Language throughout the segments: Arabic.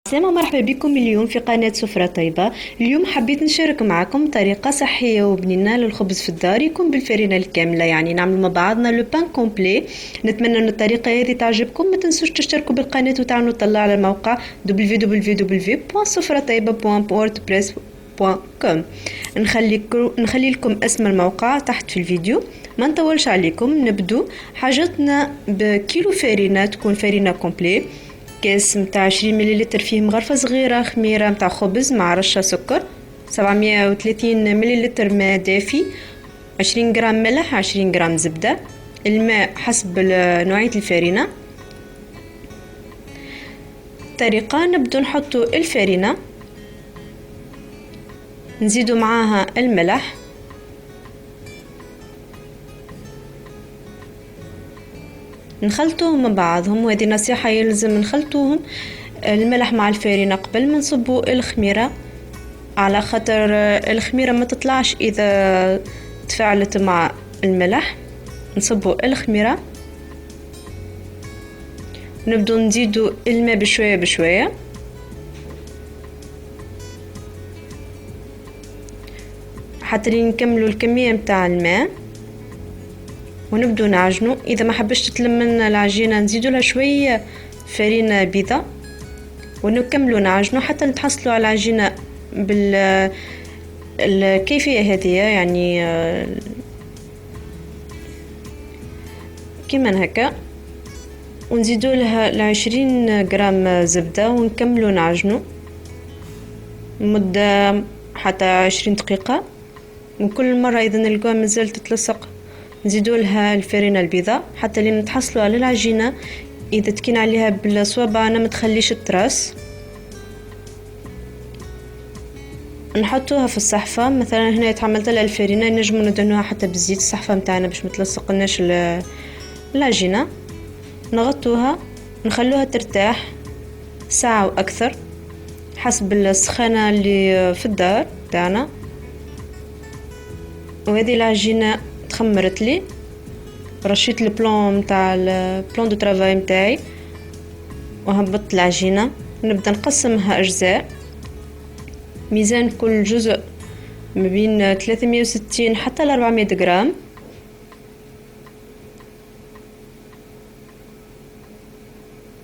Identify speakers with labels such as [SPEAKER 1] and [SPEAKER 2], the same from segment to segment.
[SPEAKER 1] سلام ومرحبا بكم اليوم في قناة سفرة طيبة. اليوم حبيت نشارك معكم طريقة صحية وبنينة للخبز في الدار يكون بالفرينة الكاملة، يعني نعمل مع بعضنا لو بان كومبلي. نتمنى ان الطريقة هذه تعجبكم. ما تنسوش تشتركوا بالقناة وتعملوا طلع على الموقع www.sufrataيبة.wordpress.com. نخلي لكم اسم الموقع تحت في الفيديو. ما نطولش عليكم، نبدو. حاجتنا بكيلو فرينة، تكون فرينة كومبلي. كاس متاع 20 مليلتر فيه مغرفة صغيرة خميرة متاع خبز مع رشة سكر، 730 مليلتر ماء دافي، 20 جرام ملح، 20 جرام زبدة، الماء حسب نوعية الفرينة. طريقة نبدو نحطو الفرينة، نزيدو معاها الملح، نخلطوهم مع بعضهم، وهذه نصيحة يلزم نخلطوهم الملح مع الفرينة قبل ما نصبو الخميرة، على خاطر الخميرة ما تطلعش إذا تفاعلت مع الملح. نصبو الخميرة، نبدو نزيدو الماء بشوية بشوية، حتى نكملو الكمية متاع الماء، ونبدو نعجنو. اذا ما حبش تلمن العجينه نزيدوا لها شويه فرينه بيضه، ونكملوا نعجنو حتى نتحصلوا على العجينه الكيفيه هذه، يعني كيما هكا. ونزيدوا لها 20 جرام زبده، ونكملوا نعجنو مده حتى 20 دقيقه. وكل مره اذا نلقاها مازال تتلصق نزيدوا لها الفرينة البيضاء حتى لين نتحصلوا على العجينة. إذا تكين عليها بالصوابع ما تخليش التراس. نحطوها في الصحفة، مثلا هنا يتعملت لها الفرينة نجمو ندهنوها حتى بالزيت الصحفة متاعنا باش متلصقناش العجينة. نغطوها، نخلوها ترتاح ساعة وأكثر حسب السخانة اللي في الدار تاعنا. وهذه العجينة تخمرت لي، رشيت البلون متاع البلون دو ترافاي متاعي وهبطت العجينه. نبدا نقسمها اجزاء، ميزان كل جزء ما بين 360 حتى ل 400 غرام.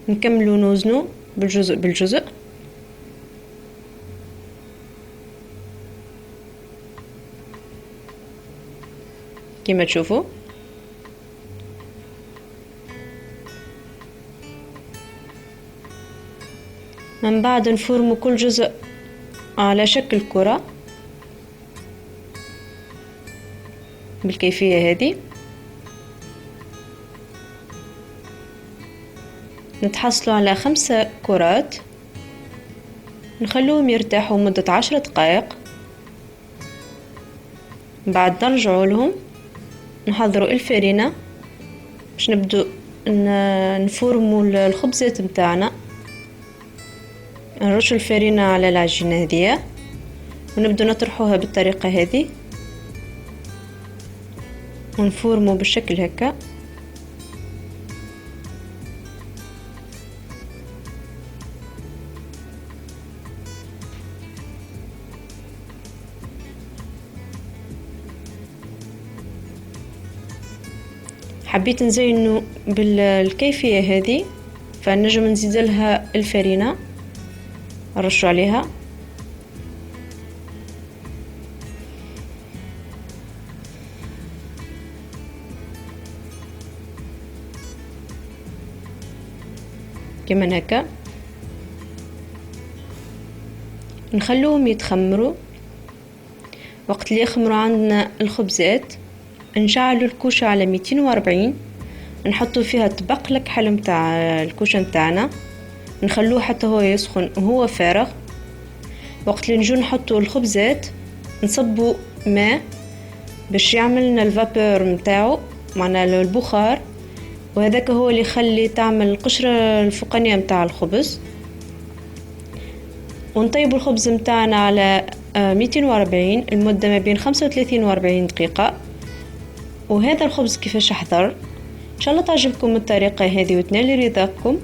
[SPEAKER 1] نكملو نوزنو بالجزء بالجزء. كما تشوفوا من بعد نفرمو كل جزء على شكل كرة بالكيفية هذه. نتحصلوا على 5 كرات، نخلوهم يرتاحوا مدة 10 دقائق. بعد نرجعوا لهم، نحضروا الفرينة باش نبدو نفرموا الخبزات متاعنا. نرش الفرينة على العجينة هذه ونبدو نطرحوها بالطريقة هذه ونفرموا بالشكل هكا. حبيت نزينو بالكيفية هذه، فنجم نزيد لها الفرينة، نرشو عليها. كمان هكا نخلوهم يتخمروا. وقت اللي يخمروا عندنا الخبزات نشعلوا الكوشة على 240، نحطوا فيها طبق الكحل متاع الكوشة متاعنا، نخلوه حتى هو يسخن وهو فارغ. وقت اللي نجو نحطوا الخبزات نصبوا ماء باش يعمل لنا الفابور متاعو، معنا البخار، وهذاك هو اللي يخلي تعمل القشرة الفوقانية متاع الخبز. ونطيبوا الخبز متاعنا على 240 المدة ما بين 35 و 40 دقيقة. وهذا الخبز كيفاش احضر. ان شاء الله تعجبكم الطريقة هذه وتنال رضاكم.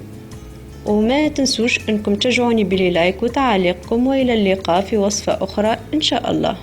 [SPEAKER 1] وما تنسوش أنكم تشجعوني بلي لايك وتعليقكم، وإلى اللقاء في وصفة أخرى إن شاء الله.